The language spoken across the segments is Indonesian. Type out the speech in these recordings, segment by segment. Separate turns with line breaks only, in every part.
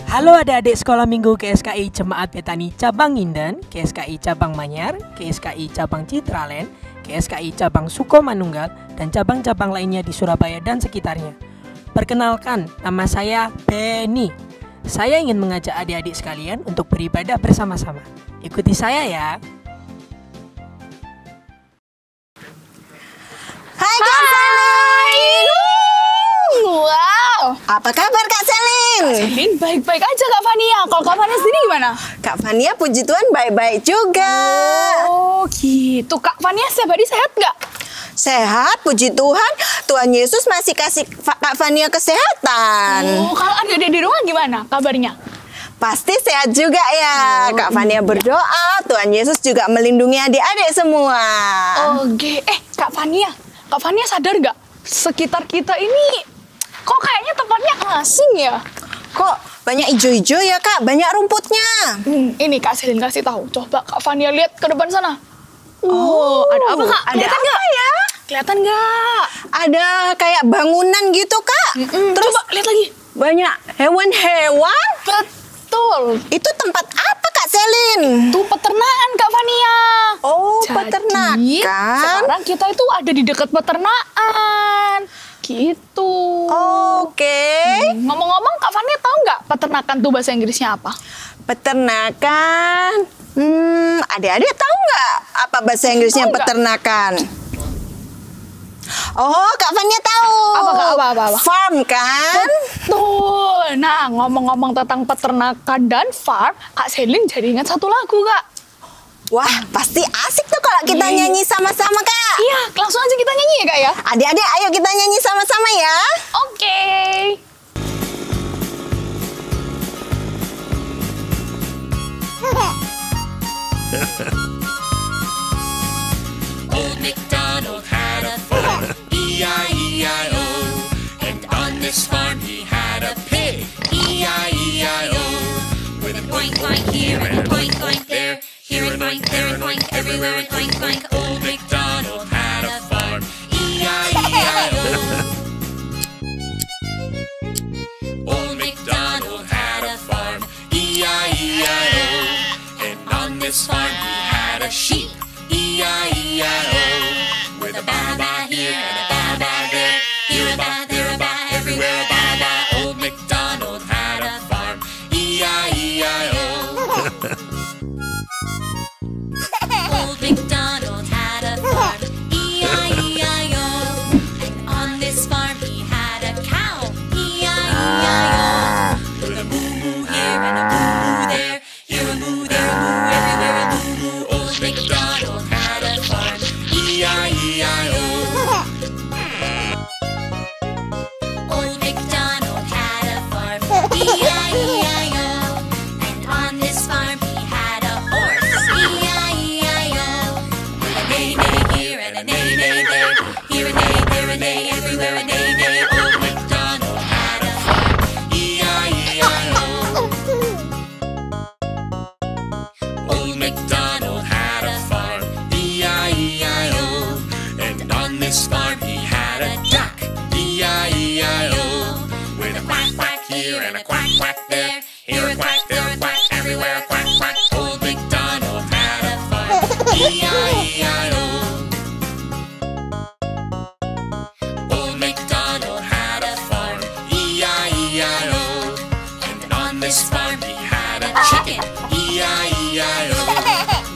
Halo adik-adik sekolah minggu KSKI Jemaat Betani Cabang Nginden, KSKI Cabang Manyar, KSKI Cabang Citraland, KSKI Cabang Sukomanunggal, dan cabang-cabang lainnya di Surabaya dan sekitarnya. Perkenalkan, nama saya Benny. Saya ingin mengajak adik-adik sekalian untuk beribadah bersama-sama. Ikuti saya ya.
Hai Kak Selin.
Wow.
Apa kabar Kak Selin?
Selin baik-baik aja Kak Fania. Kalau Kak Fania sendiri gimana?
Kak Fania puji Tuhan baik-baik juga.
Oh gitu. Kak Fania setiap hari sehat nggak?
Sehat, puji Tuhan. Tuhan Yesus masih kasih Kak Fania kesehatan.
Oh, kalau adik-adik di rumah gimana kabarnya?
Pasti sehat juga ya. Kak Fania berdoa, Tuhan Yesus juga melindungi adik-adik semua.
Oke. Kak Fania sadar nggak? Sekitar kita ini kok kayaknya tempatnya asing ya?
Kok banyak ijo-ijo ya Kak? Banyak rumputnya.
Ini Kak Selin kasih tahu. Coba Kak Fania lihat ke depan sana. Ada apa Kak?
Ada
Kelihatan
apa
nggak?
ya?
Kelihatan nggak?
Ada kayak bangunan gitu Kak.
Terus coba lihat lagi.
Banyak hewan-hewan.
Betul.
Itu tempat apa Kak Selin?
Itu peternakan Kak Fania.
Oh,
Jadi,
peternakan.
sekarang kita itu ada di dekat peternakan. Gitu.
Oke.
Ngomong-ngomong, Kak Fania tahu nggak peternakan tuh bahasa Inggrisnya apa?
Peternakan. Adik-adik tahu nggak apa bahasa Inggrisnya
Tahu nggak?
peternakan? Oh, Kak Fania tahu.
Apa, Kak? Apa?
Farm kan?
Tuh. Nah, ngomong-ngomong tentang peternakan dan farm, Kak Selin jadi ingat satu lagu, Kak.
Wah, pasti asik tuh kalau kita nyanyi sama-sama, Kak.
Iya, langsung aja kita nyanyi ya, Kak ya?
Adik-adik, ayo kita nyanyi sama-sama ya.
Oke.
Old MacDonald had a farm, E-I-E-I-O. And on this farm he had a pig, E-I-E-I-O. With an oink oink here and an oink oink there, here an oink, there an oink, everywhere an oink oink. Old MacDonald had a farm, E-I-E-I-O. Old MacDonald had a farm, E-I-E-I-O. And on this farm he had a sheep, E-I-E-I-O. With a ba-ba here and a ba-ba there, here a ba, there a ba, everywhere a ba-ba. Old MacDonald had a farm, E-I-E-I-O. Old MacDonald had a farm, E-I-E-I-O. And on this farm he had a cow, E-I-E-I-O. With a moo-moo here and a moo-moo there, here a moo, there a moo, everywhere a moo-moo. Old MacDonald had a farm, E-I-E-I-O. Old MacDonald had a farm, E-I-E-I-O. And on this farm he had a horse, E-I-E-I-O. With a neigh-neigh here and a neigh-neigh there, here a neigh, there a neigh, everywhere a neigh-neigh. Old MacDonald had a farm, E-I-E-I-O. Old MacDonald had a farm, E-I-E-I-O. And on this farm he had a duck, E-I-E-I-O. With a quack quack here and a quack quack there, here a quack, there a quack, everywhere a quack quack. Old MacDonald had a farm, E-I-E-I-O. Old MacDonald had a farm, E-I-E-I-O. And on this farm he had a chicken, E-I-E-I-O.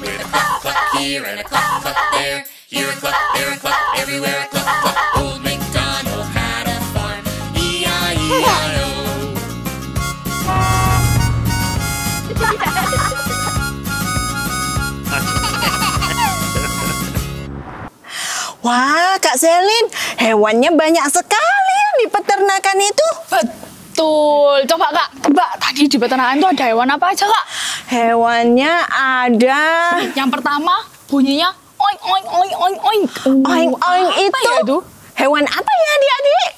With a cluck cluck here and a cluck cluck there, here a cluck, there a cluck, everywhere a cluck cluck. Old MacDonald had a farm, E-I-E-I-O.
Wah, Kak Selin, hewannya banyak sekali ya di peternakan itu.
Betul. Coba Kak, tebak tadi di peternakan itu ada hewan apa aja Kak?
Hewannya ada.
Yang pertama bunyinya oink oink oink oink oink.
Oink-oink
Apa
itu.
ya itu?
Hewan apa ya adik-adik?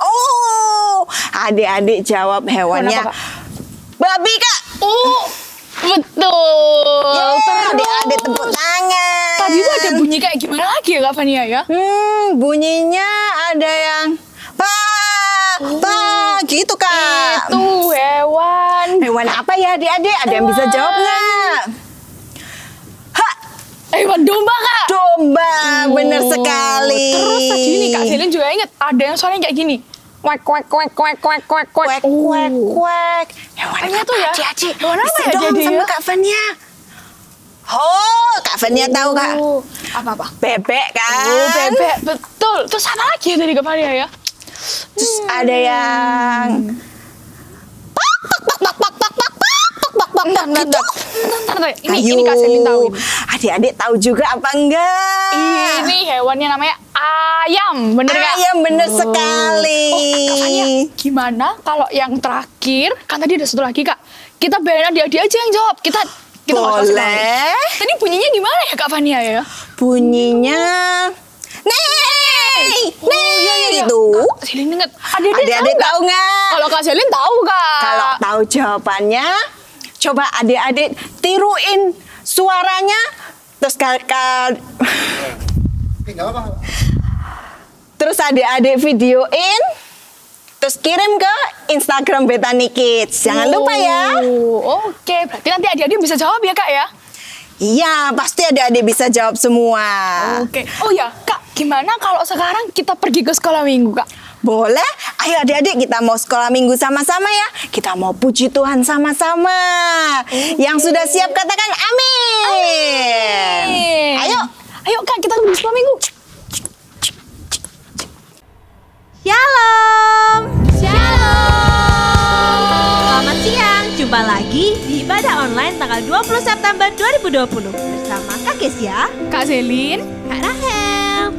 Oh, adik-adik jawab hewannya.
Hewan apa, Kak?
Babi Kak.
Oh, betul.
Yeay, adik-adik tepuk tangan.
Tadi itu ada bunyi kayak gimana lagi ya Kak Fania ya?
Bunyinya ada yang pa gitu Kak.
Itu hewan
Hewan apa ya adik-adik? Ada yang bisa jawab nggak?
Hewan domba, Kak.
Domba, bener sekali.
Terus tadi ini Kak Selin juga inget ada yang suaranya kayak gini. Kwek kwek kwek kwek kwek kwek kwek.
Kwek kwek kwek. Hewan
Kayaknya
apa
tuh ya.
adik-adik?
Hewan apa
Bisa
ya
dong
jadi
sama
ya?
Kak Fania. Oh, Kak Fania tahu Kak?
Apa-apa?
Bebek kan?
Oh, bebek, betul. Terus apa lagi ya dari Kak Fania ya?
Terus ada yang
Bentar. Ini
Ayo.
Kak Selin tahu ini.
Adik-adik tahu juga apa enggak?
Ini hewannya namanya ayam, bener nggak?
Ayam bener sekali.
Kak Fania, gimana kalau yang terakhir? Kan tadi ada satu lagi Kak. Kita biarin adik-adik aja yang jawab. Kita nggak usah sekali.
Boleh.
Tadi bunyinya gimana ya Kak Fania ya?
Bunyinya gitu.
Kak Selin inget.
Adik-adik tahu nggak?
Kalau Kak Selin tahu Kak.
Kalau tahu jawabannya, coba adik-adik tiruin suaranya, terus terus adik-adik videoin, terus kirim ke Instagram Betani Kids. Jangan lupa ya.
Oke, berarti nanti adik-adik bisa jawab ya Kak ya?
Iya, pasti adik-adik bisa jawab semua.
Oke. Oh ya Kak, gimana kalau sekarang kita pergi ke sekolah minggu Kak?
Boleh? Ayo adik-adik kita mau sekolah minggu sama-sama ya. Kita mau puji Tuhan sama-sama. Yang sudah siap katakan amin.
Ayo Kak, kita pergi sekolah minggu.
Shalom. Selamat siang, jumpa lagi di ibadah online tanggal 20 September 2020 bersama Kak Kesia,
Kak Selin,
Kak Rahel.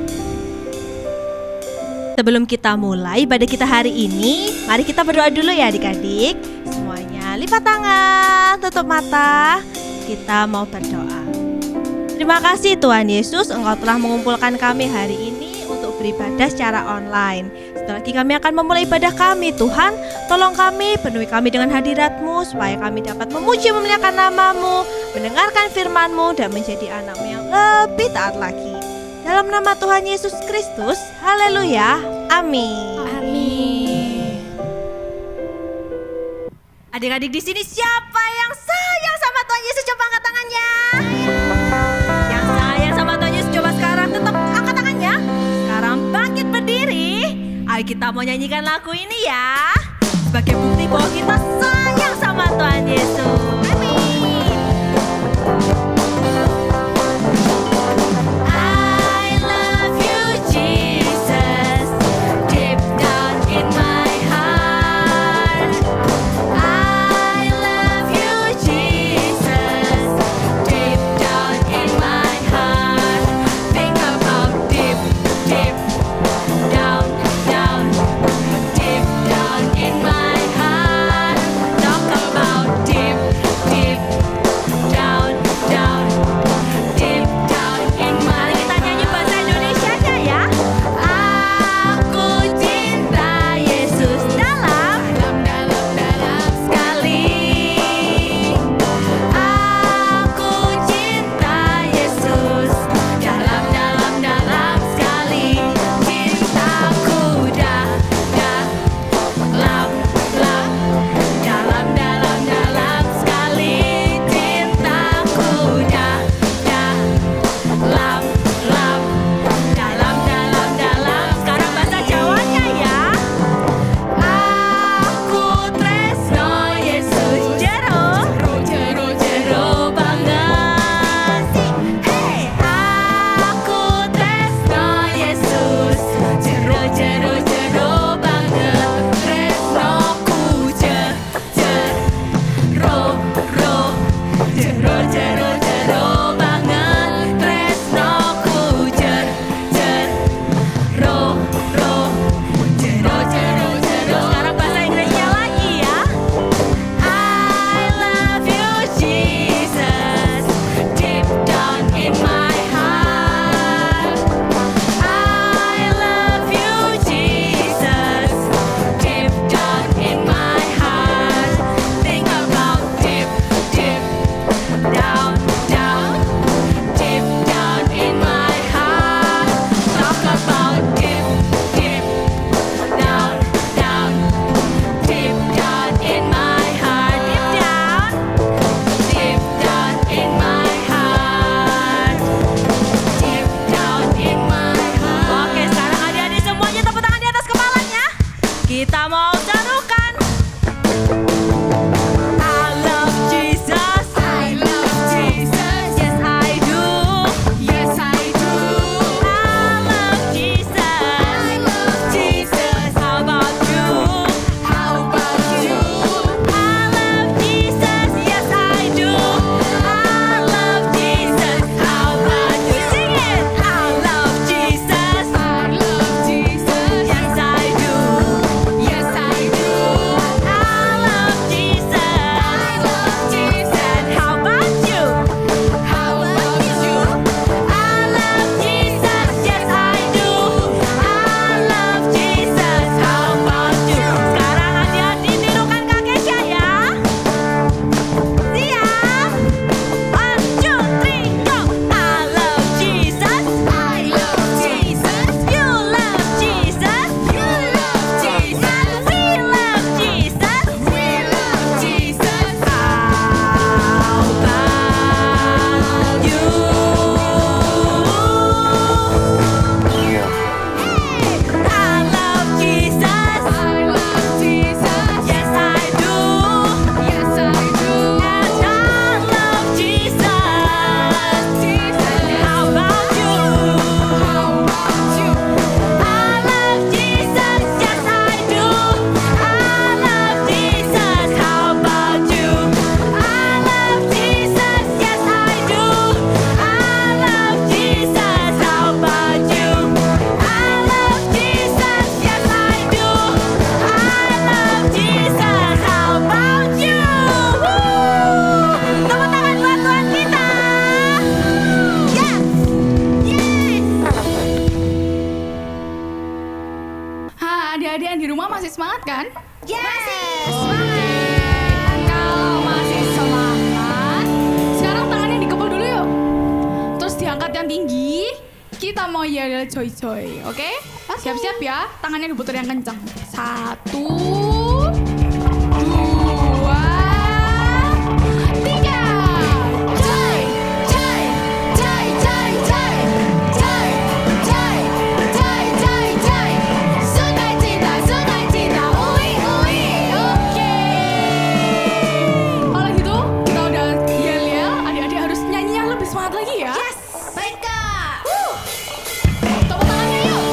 Sebelum kita mulai ibadah kita hari ini, mari kita berdoa dulu ya adik-adik. Semuanya lipat tangan, tutup mata. Kita mau berdoa. Terima kasih Tuhan Yesus, Engkau telah mengumpulkan kami hari ini untuk beribadah secara online. Setelah lagi kami akan memulai ibadah kami. Tuhan, tolong kami, penuhi kami dengan hadirat-Mu, supaya kami dapat memuji memuliakan nama-Mu, mendengarkan firman-Mu, dan menjadi anak-Mu yang lebih taat lagi. Dalam nama Tuhan Yesus Kristus, haleluya, amin.
Amin.
Adik-adik di sini siapa yang sayang sama Tuhan Yesus? Coba angkat tangannya. Yang sayang sama Tuhan Yesus, coba sekarang tetap angkat tangannya. Sekarang bangkit berdiri. Ayo kita mau nyanyikan lagu ini ya, sebagai bukti bahwa kita sayang sama Tuhan Yesus. Amin.
Down in my heart.
yel joy joy. Oke? Siap-siap ya. Tangannya diputar yang kencang. 1, 2, 3. Joy, joy, joy, joy, joy, joy, joy, joy, joy, joy. Sukacita, sukacita, ui, ui. Oke. Kalau gitu kita udah yel-yel, adik-adik harus nyanyinya lebih semangat lagi ya.
Yes, baik Kak.
Tepuk tangannya yuk.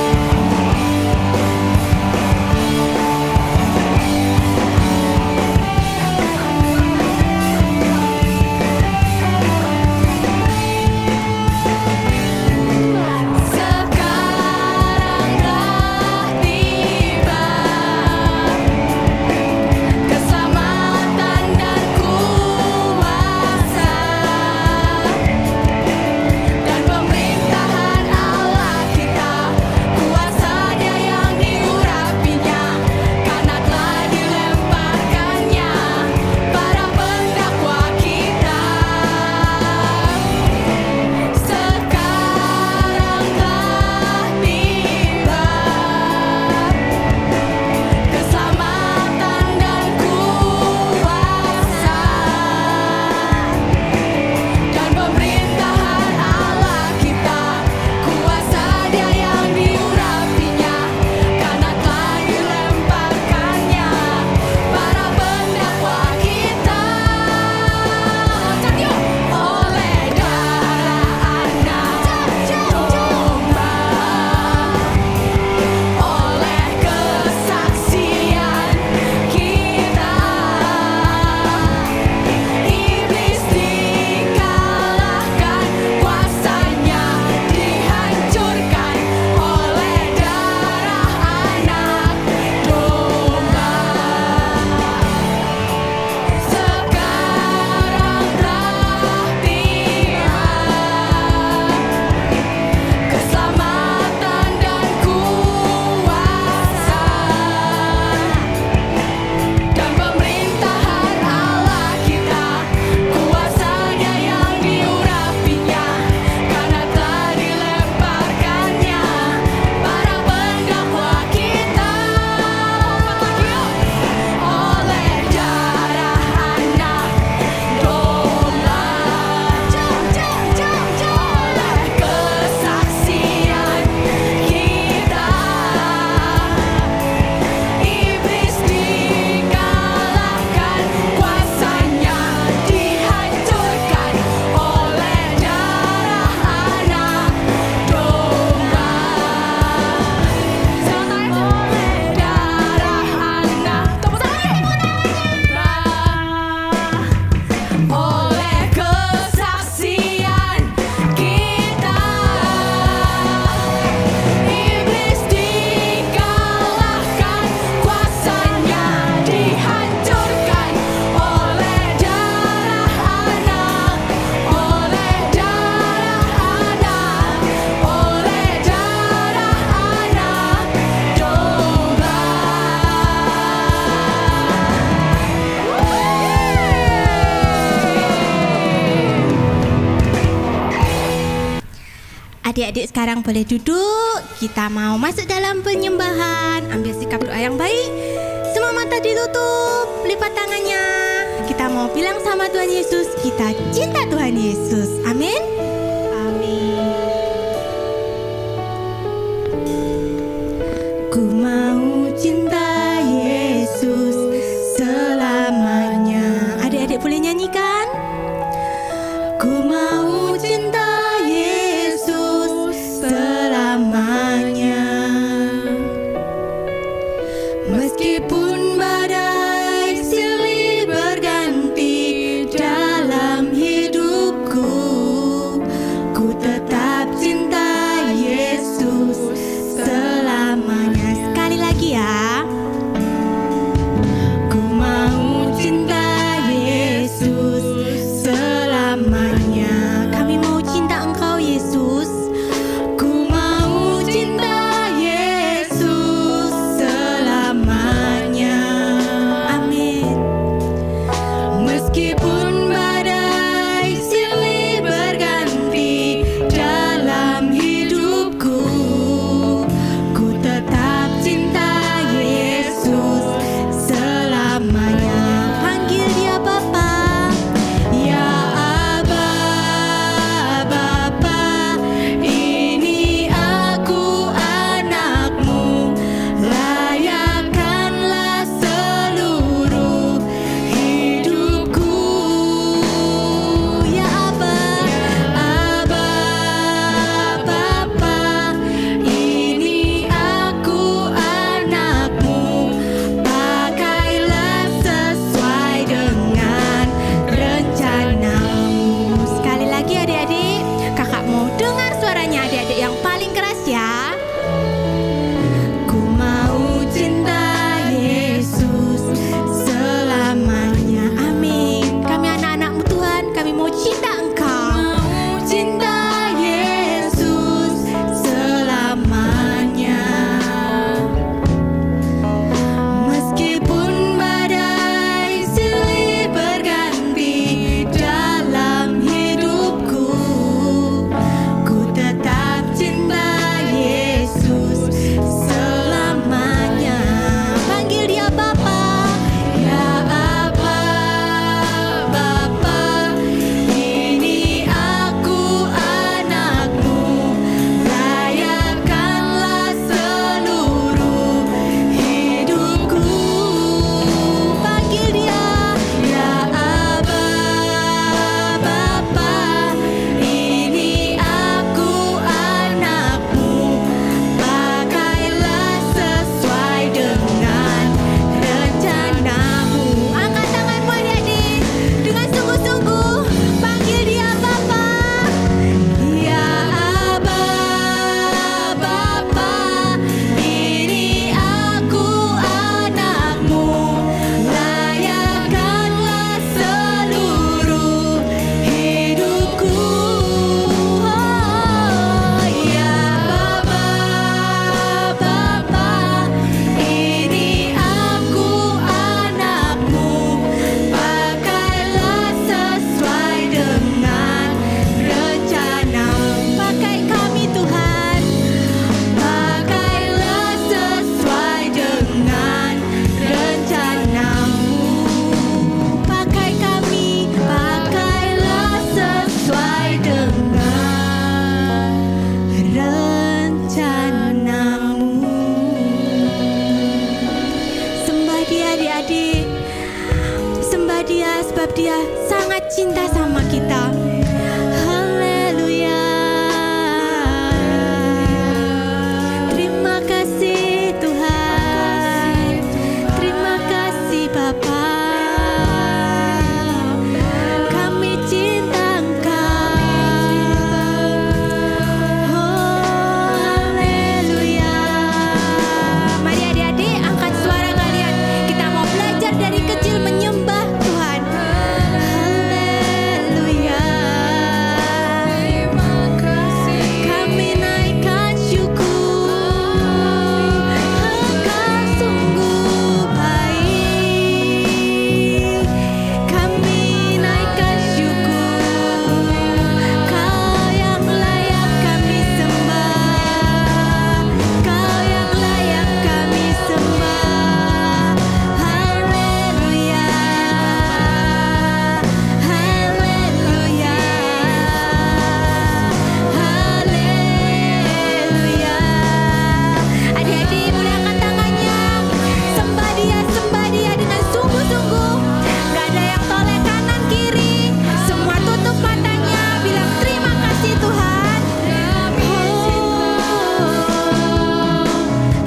Adik-adik sekarang boleh duduk. Kita mau masuk dalam penyembahan. Ambil sikap doa yang baik. Semua mata ditutup, lipat tangannya. Kita mau bilang sama Tuhan Yesus, kita cinta Tuhan Yesus. Amin. Amin. Ku mau cinta Yesus selamanya. Adik-adik boleh nyanyikan? Ku mau cinta Yesus selamanya. Meskipun badai silih berganti dalam hidupku, ku tetap cinta Yesus selamanya. Sekali lagi ya. Ku mau cinta Yesus selamanya. Kami mau cinta Engkau Yesus. Ku mau cinta Yesus selamanya. Amin. Meskipun badai silih berganti dalam hidupku, menyembah Dia sebab Dia sangat cinta sama kita. Haleluya. Terima kasih Tuhan. Terima kasih Bapa. Kami cinta Engkau. Oh, haleluya. Mari adik-adik angkat suara kalian. Kita mau belajar dari kecil menyembah Tuhan. Haleluya. Kami naikkan syukur. Engkau sungguh baik. Kami naikkan syukur. Kau yang layak kami sembah. Kau yang layak kami sembah. Haleluya. Haleluya. Haleluya. Adik-adik mulakan tangannya. Sembah Dia dengan sungguh-sungguh. Gak ada yang toleh kanan kiri. Semua tutup matanya. Bilang terima kasih Tuhan.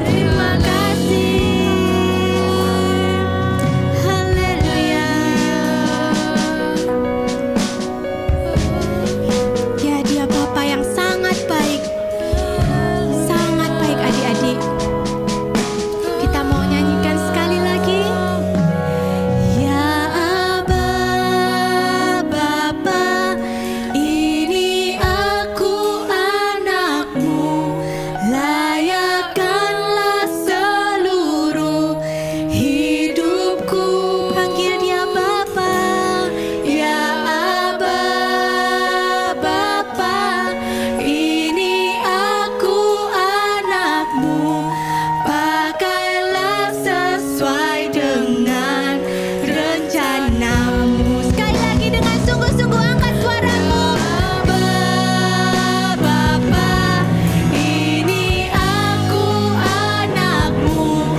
Terima kasih. Haleluya. Ya, Dia Bapa yang sangat baik. Sangat baik adik-adik. Kita mau nyanyikan sekali lagi. Ya Aba, Bapa, ini aku anakmu. Layakkanlah seluruh hidupku. Panggil Dia Bapa. Ya Aba, Bapa, ini aku anakmu. Pakailah sesuai dengan rencanamu. Sekali lagi dengan sungguh-sungguh angkat suaramu. Bapa, ini aku anakmu.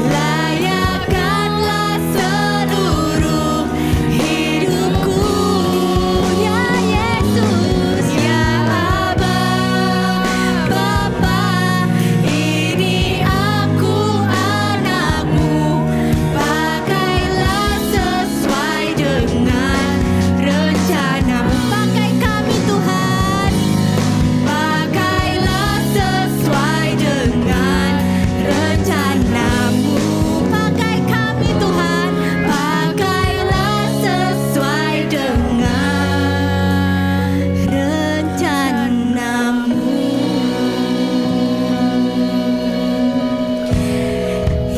Layakkanlah seluruh hidupku. Ya Yesus, ya Aba, Bapa, ini aku anakmu. Pakailah sesuai dengan rencanamu. Pakai kami Tuhan. Pakailah sesuai dengan rencanamu. Pakai kami Tuhan. Pakailah sesuai dengan rencanamu.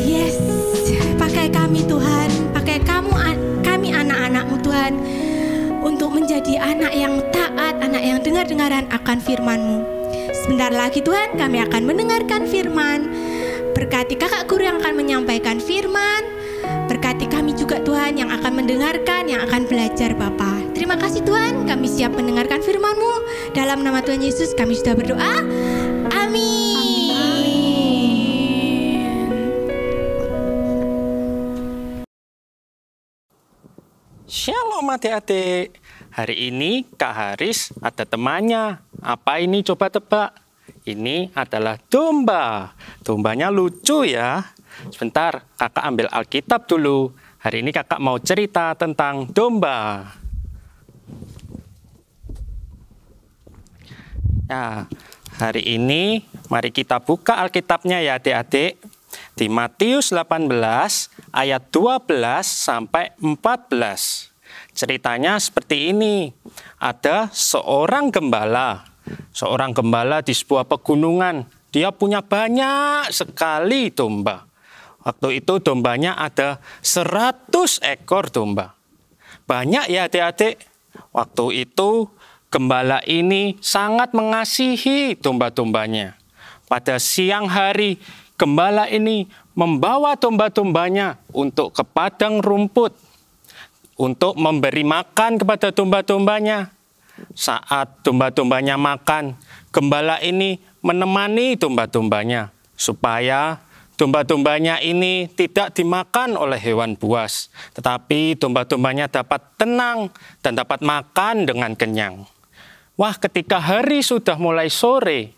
Yes, pakai kami Tuhan. Pakai kami anak-anak-Mu Tuhan. Untuk menjadi anak yang taat, anak yang dengar-dengaran akan firman-Mu. Sebentar lagi Tuhan kami akan mendengarkan firman. Berkati kakak guru yang akan menyampaikan firman. Berkati kami juga Tuhan yang akan mendengarkan, yang akan belajar Bapa. Terima kasih Tuhan, kami siap mendengarkan firman-Mu. Dalam nama Tuhan Yesus kami sudah berdoa. Amin.
Shalom adik-adik. Hari ini Kak Haris ada temannya. Apa ini coba tebak? Ini adalah domba. Dombanya lucu ya. Sebentar, kakak ambil Alkitab dulu. Hari ini kakak mau cerita tentang domba. Nah, hari ini mari kita buka Alkitabnya ya adik-adik. Di Matius 18 ayat 12 sampai 14. Ceritanya seperti ini. Ada seorang gembala. Seorang gembala di sebuah pegunungan. Dia punya banyak sekali domba. Waktu itu dombanya ada 100 ekor domba. Banyak ya adik-adik. Waktu itu gembala ini sangat mengasihi domba-dombanya. Pada siang hari, gembala ini membawa domba-dombanya untuk ke padang rumput. Untuk memberi makan kepada domba-dombanya. Saat domba-dombanya makan, gembala ini menemani domba-dombanya. Supaya domba-dombanya ini tidak dimakan oleh hewan buas, tetapi domba-dombanya dapat tenang dan dapat makan dengan kenyang. Wah, ketika hari sudah mulai sore,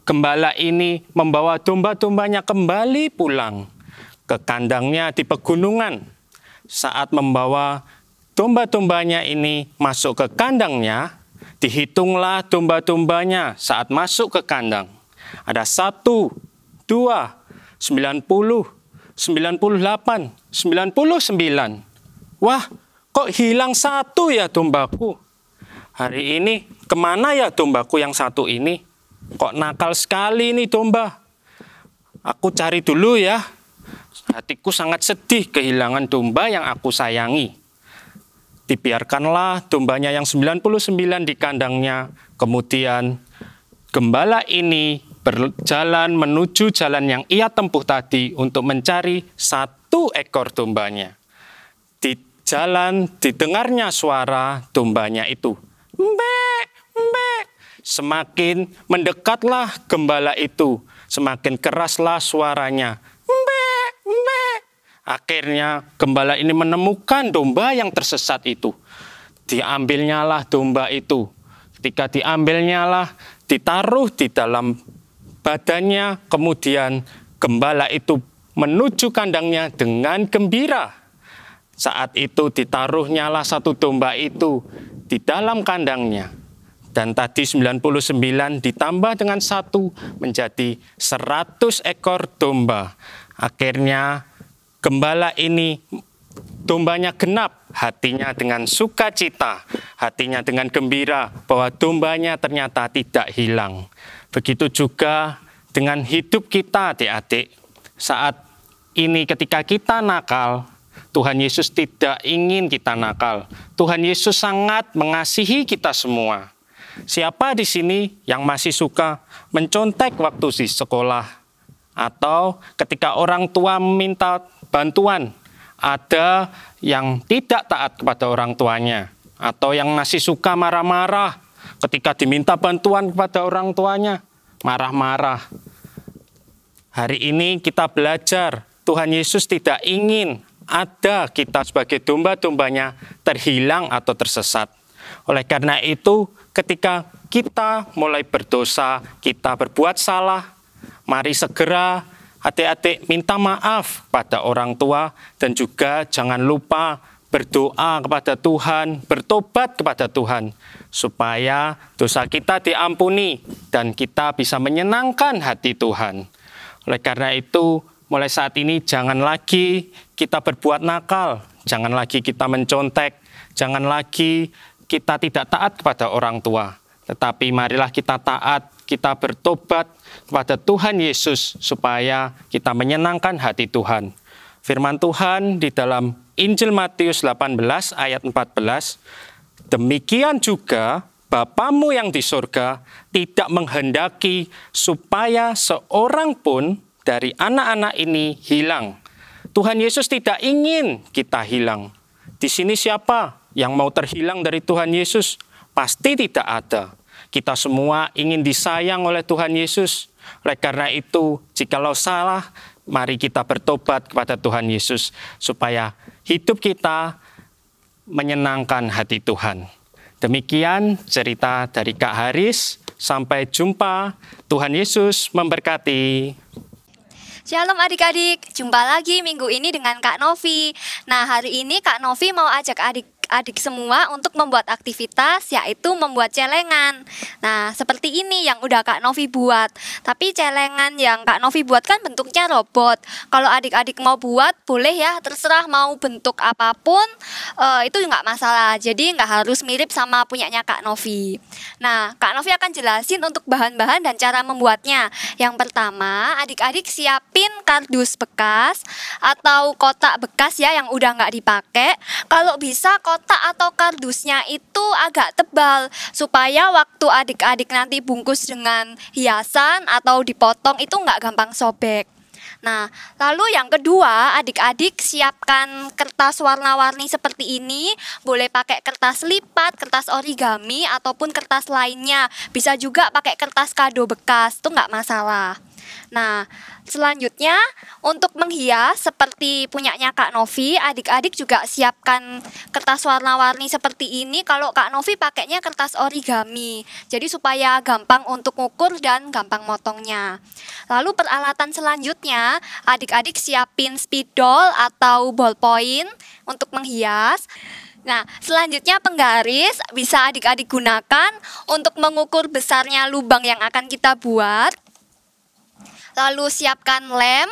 gembala ini membawa domba-dombanya kembali pulang ke kandangnya di pegunungan. Saat membawa domba-dombanya ini masuk ke kandangnya, dihitunglah domba-dombanya saat masuk ke kandang. Ada 1, 2, 90, 98, 99. Wah, kok hilang 1 ya dombaku? Hari ini kemana ya dombaku yang 1 ini? Kok nakal sekali ini domba? Aku cari dulu ya. Hatiku sangat sedih kehilangan domba yang aku sayangi. Dibiarkanlah dombanya yang 99 di kandangnya. Kemudian gembala ini berjalan menuju jalan yang ia tempuh tadi untuk mencari 1 ekor dombanya. Di jalan didengarnya suara dombanya itu. Mbek, mbek. Semakin mendekatlah gembala itu, semakin keraslah suaranya. Mbek, mbek. Akhirnya gembala ini menemukan domba yang tersesat itu. Diambilnyalah domba itu. Ketika diambilnyalah, ditaruh di dalam badannya, kemudian gembala itu menuju kandangnya dengan gembira. Saat itu ditaruhnyalah 1 domba itu di dalam kandangnya. Dan tadi 99 ditambah dengan 1 menjadi 100 ekor domba. Akhirnya gembala ini dombanya genap, hatinya dengan sukacita, hatinya dengan gembira bahwa dombanya ternyata tidak hilang. Begitu juga dengan hidup kita, adik-adik. Saat ini ketika kita nakal, Tuhan Yesus tidak ingin kita nakal. Tuhan Yesus sangat mengasihi kita semua. Siapa di sini yang masih suka mencontek waktu di sekolah? Atau ketika orang tua meminta bantuan, ada yang tidak taat kepada orang tuanya. Atau yang masih suka marah-marah ketika diminta bantuan kepada orang tuanya, marah-marah. Hari ini kita belajar, Tuhan Yesus tidak ingin ada kita sebagai domba-dombanya terhilang atau tersesat. Oleh karena itu, ketika kita mulai berdosa, kita berbuat salah, mari segera adik-adik minta maaf pada orang tua dan juga jangan lupa berdoa kepada Tuhan, bertobat kepada Tuhan, supaya dosa kita diampuni dan kita bisa menyenangkan hati Tuhan. Oleh karena itu, mulai saat ini jangan lagi kita berbuat nakal, jangan lagi kita mencontek, jangan lagi kita tidak taat kepada orang tua. Tetapi marilah kita taat, kita bertobat kepada Tuhan Yesus supaya kita menyenangkan hati Tuhan. Firman Tuhan di dalam Injil Matius 18 ayat 14, demikian juga Bapamu yang di surga tidak menghendaki supaya seorang pun dari anak-anak ini hilang. Tuhan Yesus tidak ingin kita hilang. Di sini siapa yang mau terhilang dari Tuhan Yesus? Pasti tidak ada. Kita semua ingin disayang oleh Tuhan Yesus. Oleh karena itu, jikalau salah, mari kita bertobat kepada Tuhan Yesus supaya hidup kita menyenangkan hati Tuhan. Demikian cerita dari Kak Haris. Sampai jumpa. Tuhan Yesus memberkati.
Shalom adik-adik, jumpa lagi minggu ini dengan Kak Novi. Nah, hari ini Kak Novi mau ajak adik-adik semua untuk membuat aktivitas, yaitu membuat celengan. Nah, seperti ini yang udah Kak Novi buat. Tapi celengan yang Kak Novi buat kan bentuknya robot. Kalau adik-adik mau buat, boleh ya, terserah mau bentuk apapun, itu nggak masalah. Jadi nggak harus mirip sama punyanya Kak Novi. Nah, Kak Novi akan jelasin untuk bahan-bahan dan cara membuatnya. Yang pertama, adik-adik siapin kardus bekas atau kotak bekas ya yang udah nggak dipakai. Kalau bisa kotak atau kardusnya itu agak tebal supaya waktu adik-adik nanti bungkus dengan hiasan atau dipotong itu nggak gampang sobek. Nah, lalu yang kedua, adik-adik siapkan kertas warna-warni seperti ini. Boleh pakai kertas lipat, kertas origami, ataupun kertas lainnya. Bisa juga pakai kertas kado bekas, itu nggak masalah. Nah, selanjutnya untuk menghias seperti punyanya Kak Novi, adik-adik juga siapkan kertas warna-warni seperti ini. Kalau Kak Novi pakainya kertas origami, jadi supaya gampang untuk ngukur dan gampang motongnya. Lalu peralatan selanjutnya, adik-adik siapin spidol atau ballpoint untuk menghias. Nah, selanjutnya penggaris bisa adik-adik gunakan untuk mengukur besarnya lubang yang akan kita buat. Lalu siapkan lem.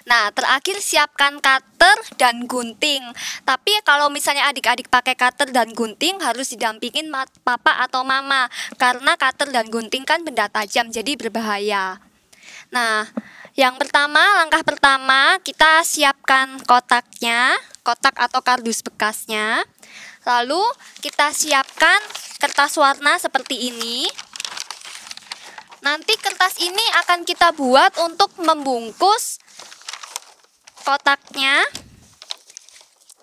Nah, terakhir siapkan cutter dan gunting. Tapi kalau misalnya adik-adik pakai cutter dan gunting harus didampingin papa atau mama, karena cutter dan gunting kan benda tajam, jadi berbahaya. Nah, langkah pertama kita siapkan kotaknya, kotak atau kardus bekasnya. Lalu kita siapkan kertas warna seperti ini. Nanti kertas ini akan kita buat untuk membungkus kotaknya.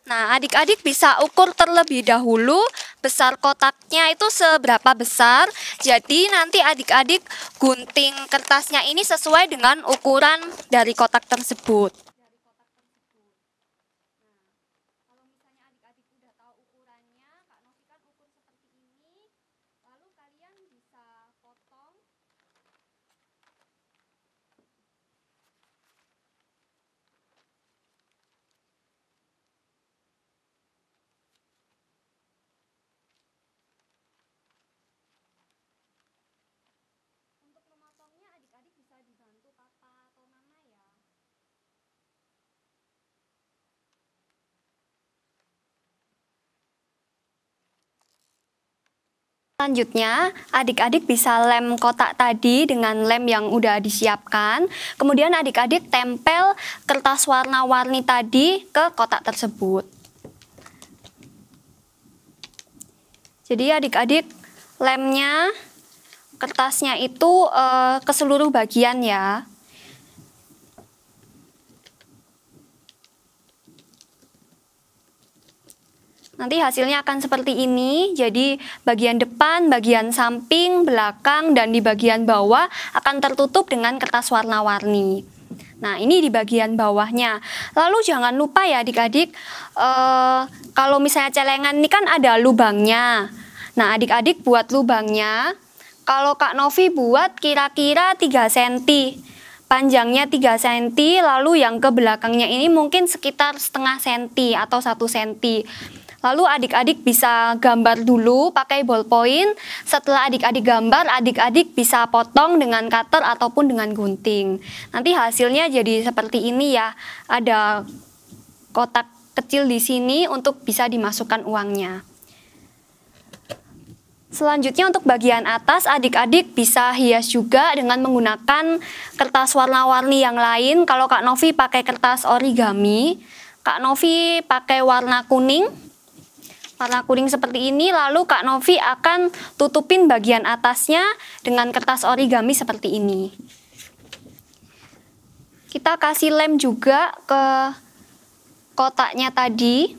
Nah, adik-adik bisa ukur terlebih dahulu besar kotaknya itu seberapa besar. Jadi nanti adik-adik gunting kertasnya ini sesuai dengan ukuran dari kotak tersebut. Selanjutnya, adik-adik bisa lem kotak tadi dengan lem yang udah disiapkan. Kemudian adik-adik tempel kertas warna-warni tadi ke kotak tersebut. Jadi adik-adik lemnya, kertasnya itu ke seluruh bagian ya. Nanti hasilnya akan seperti ini, jadi bagian depan, bagian samping, belakang, dan di bagian bawah akan tertutup dengan kertas warna-warni. Nah, ini di bagian bawahnya. Lalu jangan lupa ya adik-adik, kalau misalnya celengan ini kan ada lubangnya. Nah, adik-adik buat lubangnya, kalau Kak Novi buat kira-kira 3 cm. Panjangnya 3 cm, lalu yang ke belakangnya ini mungkin sekitar setengah senti atau 1 cm. Lalu adik-adik bisa gambar dulu pakai ballpoint. Setelah adik-adik gambar, adik-adik bisa potong dengan cutter ataupun dengan gunting. Nanti hasilnya jadi seperti ini ya. Ada kotak kecil di sini untuk bisa dimasukkan uangnya. Selanjutnya untuk bagian atas, adik-adik bisa hias juga dengan menggunakan kertas warna-warni yang lain. Kalau Kak Novi pakai kertas origami, Kak Novi pakai warna kuning. Warna kuning seperti ini, lalu Kak Novi akan tutupin bagian atasnya dengan kertas origami seperti ini. Kita kasih lem juga ke kotaknya tadi.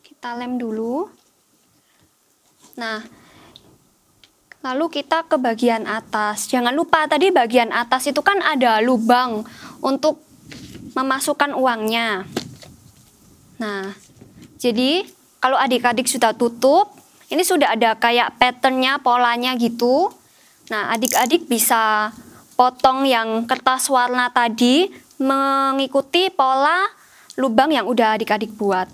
Kita lem dulu. Nah, lalu kita ke bagian atas. Jangan lupa tadi bagian atas itu kan ada lubang untuk memasukkan uangnya. Nah, jadi kalau adik-adik sudah tutup, ini sudah ada kayak patternnya, polanya gitu. Nah, adik-adik bisa potong yang kertas warna tadi mengikuti pola lubang yang udah adik-adik buat.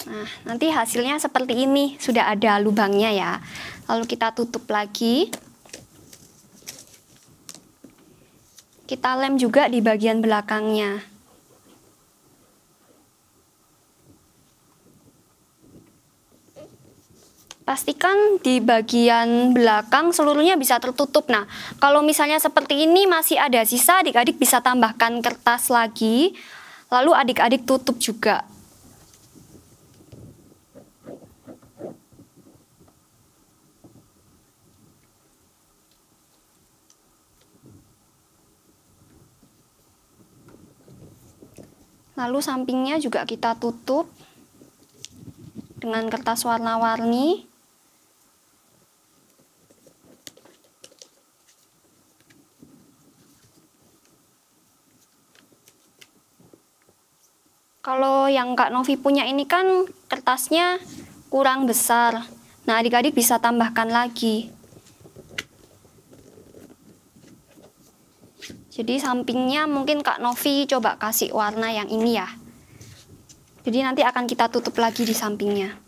Nah, nanti hasilnya seperti ini, sudah ada lubangnya ya. Lalu kita tutup lagi. Kita lem juga di bagian belakangnya. Pastikan di bagian belakang seluruhnya bisa tertutup. Nah, kalau misalnya seperti ini masih ada sisa, adik-adik bisa tambahkan kertas lagi, lalu adik-adik tutup juga. Lalu sampingnya juga kita tutup dengan kertas warna-warni. Kalau yang Kak Novi punya ini kan kertasnya kurang besar. Nah, adik-adik bisa tambahkan lagi. Jadi sampingnya mungkin Kak Novi coba kasih warna yang ini ya. Jadi nanti akan kita tutup lagi di sampingnya.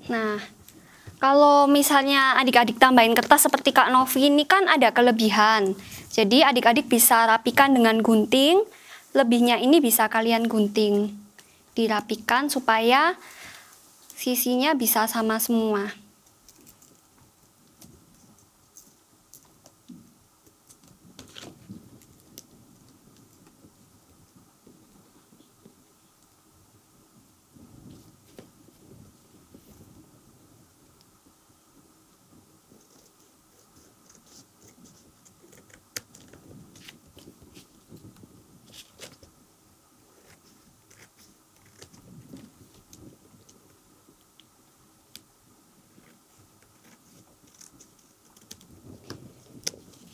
Nah, kalau misalnya adik-adik tambahin kertas seperti Kak Novi ini kan ada kelebihan. Jadi adik-adik bisa rapikan dengan gunting, lebihnya ini bisa kalian gunting. Dirapikan supaya sisinya bisa sama semua.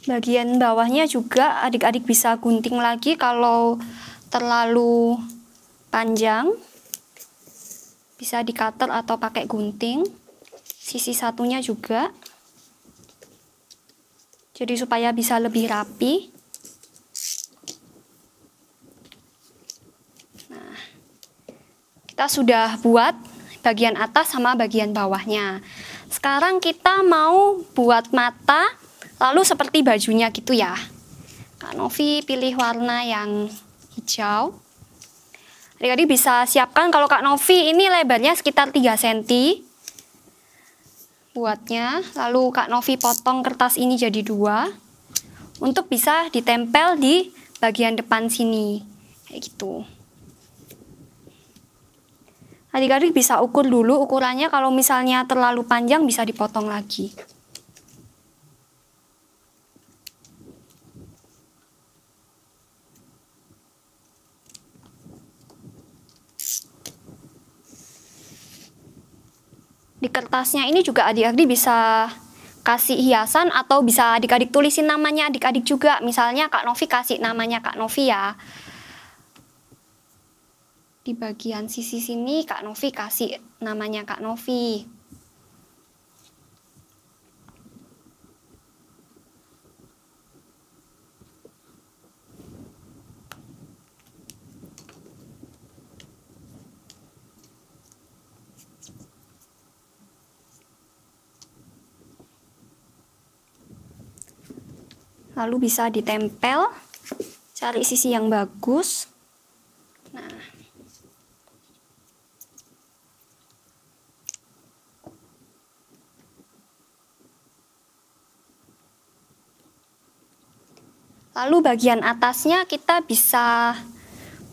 Bagian bawahnya juga adik-adik bisa gunting lagi kalau terlalu panjang. Bisa di cutter atau pakai gunting. Sisi satunya juga. Jadi supaya bisa lebih rapi. Nah, kita sudah buat bagian atas sama bagian bawahnya. Sekarang kita mau buat mata. Lalu seperti bajunya gitu ya. Kak Novi pilih warna yang hijau. Adik-adik bisa siapkan kalau Kak Novi ini lebarnya sekitar 3 cm. Buatnya. Lalu Kak Novi potong kertas ini jadi 2. Untuk bisa ditempel di bagian depan sini. Kayak gitu. Adik-adik bisa ukur dulu ukurannya. Kalau misalnya terlalu panjang bisa dipotong lagi. Di kertasnya ini juga adik-adik bisa kasih hiasan atau bisa adik-adik tulisin namanya adik-adik juga. Misalnya Kak Novi kasih namanya Kak Novi ya. Di bagian sisi sini Kak Novi kasih namanya Kak Novi. Lalu bisa ditempel, cari sisi yang bagus. Nah, Lalu bagian atasnya kita bisa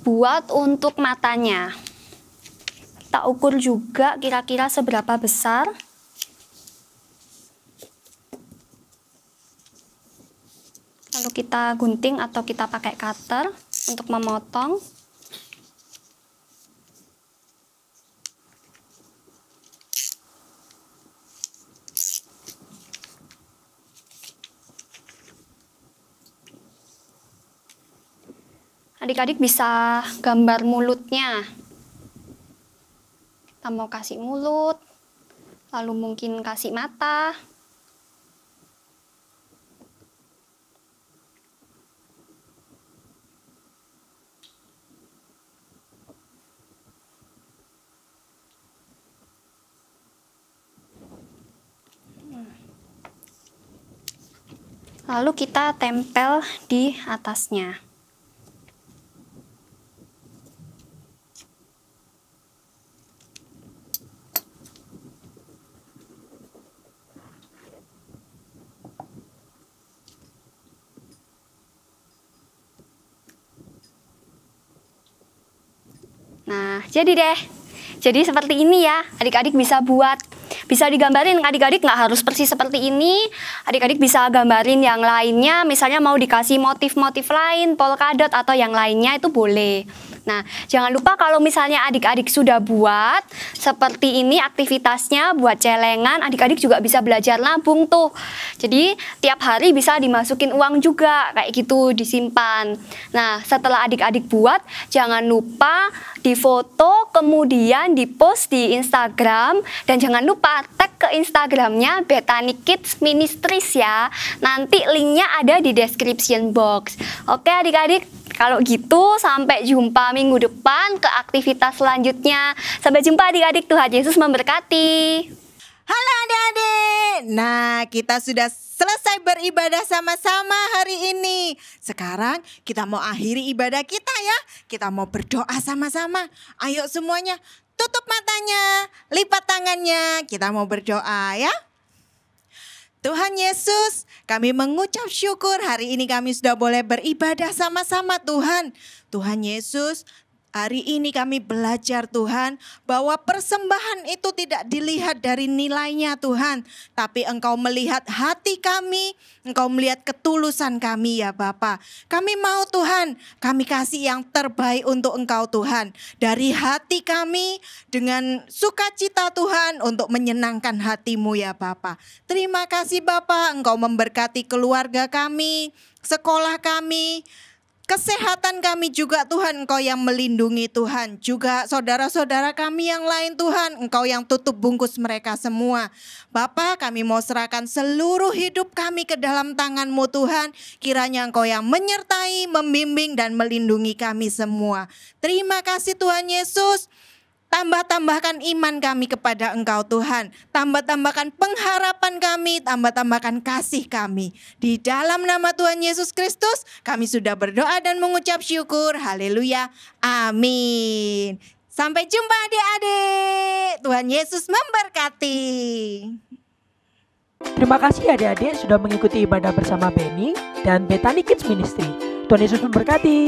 buat untuk matanya. Kita ukur juga kira-kira seberapa besar. Lalu kita gunting atau kita pakai cutter untuk memotong. Adik-adik bisa gambar mulutnya. Kita mau kasih mulut, lalu mungkin kasih mata. Lalu kita tempel di atasnya. Nah, jadi deh. Jadi seperti ini ya, adik-adik bisa buat. Bisa digambarin, adik-adik nggak harus persis seperti ini. Adik-adik bisa gambarin yang lainnya, misalnya mau dikasih motif-motif lain, polkadot atau yang lainnya itu boleh. Nah, jangan lupa kalau misalnya adik-adik sudah buat seperti ini aktivitasnya buat celengan, adik-adik juga bisa belajar nabung tuh. Jadi tiap hari bisa dimasukin uang juga, kayak gitu disimpan. Nah, setelah adik-adik buat, jangan lupa difoto, kemudian dipost di Instagram, dan jangan lupa tag ke Instagramnya Bethany Kids Ministries ya. Nanti linknya ada di description box. Oke adik-adik, kalau gitu sampai jumpa minggu depan ke aktivitas selanjutnya. Sampai jumpa adik-adik, Tuhan Yesus memberkati.
Halo adik-adik. Nah, kita sudah selesai beribadah sama-sama hari ini. Sekarang kita mau akhiri ibadah kita ya. Kita mau berdoa sama-sama. Ayo semuanya tutup matanya, lipat tangannya. Kita mau berdoa ya. Tuhan Yesus, kami mengucap syukur hari ini kami sudah boleh beribadah sama-sama Tuhan. Tuhan Yesus, hari ini kami belajar Tuhan bahwa persembahan itu tidak dilihat dari nilainya Tuhan. Tapi Engkau melihat hati kami, Engkau melihat ketulusan kami ya Bapa. Kami mau Tuhan, kami kasih yang terbaik untuk Engkau Tuhan. Dari hati kami dengan sukacita Tuhan untuk menyenangkan hati-Mu ya Bapa. Terima kasih Bapa, Engkau memberkati keluarga kami, sekolah kami, kesehatan kami juga Tuhan, Engkau yang melindungi Tuhan. Juga saudara-saudara kami yang lain Tuhan, Engkau yang tutup bungkus mereka semua. Bapa, kami mau serahkan seluruh hidup kami ke dalam tangan-Mu Tuhan. Kiranya Engkau yang menyertai, membimbing dan melindungi kami semua. Terima kasih Tuhan Yesus. Tambah-tambahkan iman kami kepada Engkau Tuhan. Tambah-tambahkan pengharapan kami, tambah-tambahkan kasih kami. Di dalam nama Tuhan Yesus Kristus kami sudah berdoa dan mengucap syukur. Haleluya. Amin. Sampai jumpa adik-adik. Tuhan Yesus memberkati.
Terima kasih adik-adik sudah mengikuti ibadah bersama Benny dan Bethany Kids Ministry. Tuhan Yesus memberkati.